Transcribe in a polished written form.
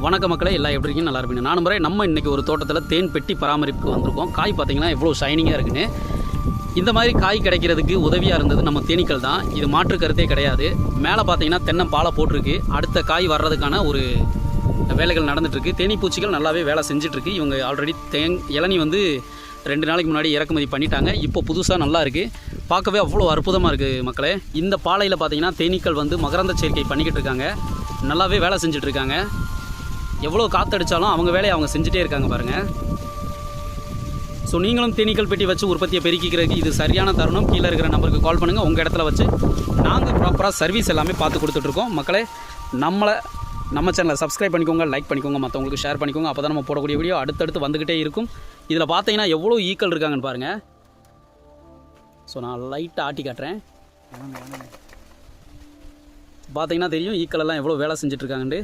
வணக்க மக்களே, எல்லாம் எப்படி இருக்கீங்க? நல்லா இருப்பீங்க. நான் நம்புறேன். நம்ம இன்றைக்கி ஒரு தோட்டத்தில் தேன் பெட்டி பராமரிப்புக்கு வந்திருக்கோம். காய் பார்த்தீங்கன்னா எவ்வளோ ஷைனிங்காக இருக்குன்னு. இந்த மாதிரி காய் கிடைக்கிறதுக்கு உதவியாக இருந்தது நம்ம தேனீக்கள் தான். இது மாற்று கருத்தே கிடையாது. மேலே பார்த்தீங்கன்னா தென்னை பாலை போட்டிருக்கு. அடுத்த காய் வர்றதுக்கான ஒரு வேலைகள் நடந்துகிட்ருக்கு. தேனீ பூச்சிகள் நல்லாவே வேலை செஞ்சிட்ருக்கு. இவங்க ஆல்ரெடி இளநீ வந்து 2 நாளைக்கு முன்னாடி இறக்குமதி பண்ணிட்டாங்க. இப்போ புதுசாக நல்லா இருக்குது. பார்க்கவே அவ்வளோ அற்புதமாக இருக்குது மக்களே. இந்த பாலையில் பார்த்தீங்கன்னா தேனீக்கள் வந்து மகரந்த சேர்க்கை பண்ணிக்கிட்டு இருக்காங்க. நல்லாவே வேலை செஞ்சிட்ருக்காங்க. எவ்வளோ காற்றடிச்சாலும் அவங்க வேலையை அவங்க செஞ்சுட்டே இருக்காங்க பாருங்கள். ஸோ நீங்களும் தேனீக்கள் பெட்டி வச்சு உற்பத்தியை பெருக்கிக்கிறதுக்கு இது சரியான தருணம். கீழே இருக்கிற நம்பருக்கு கால் பண்ணுங்கள். உங்கள் இடத்துல வச்சு நாங்கள் ப்ராப்பராக சர்வீஸ் எல்லாமே பார்த்து கொடுத்துட்ருக்கோம். மக்களே, நம்ம சேனலை சப்ஸ்கிரைப் பண்ணிக்கோங்க, லைக் பண்ணிக்கோங்க, மற்றவங்களுக்கு ஷேர் பண்ணிக்கோங்க. அப்போ தான் நம்ம போடக்கூடிய வீடியோ அடுத்தடுத்து வந்துக்கிட்டே இருக்கும். இதில் பார்த்தீங்கன்னா எவ்வளோ ஈக்கள் இருக்காங்கன்னு பாருங்கள். ஸோ நான் லைட்டாக ஆட்டி காட்டுறேன். பார்த்தீங்கன்னா தெரியும் ஈக்கள் எல்லாம் எவ்வளோ வேலை செஞ்சுட்ருக்காங்கன்ட்டு.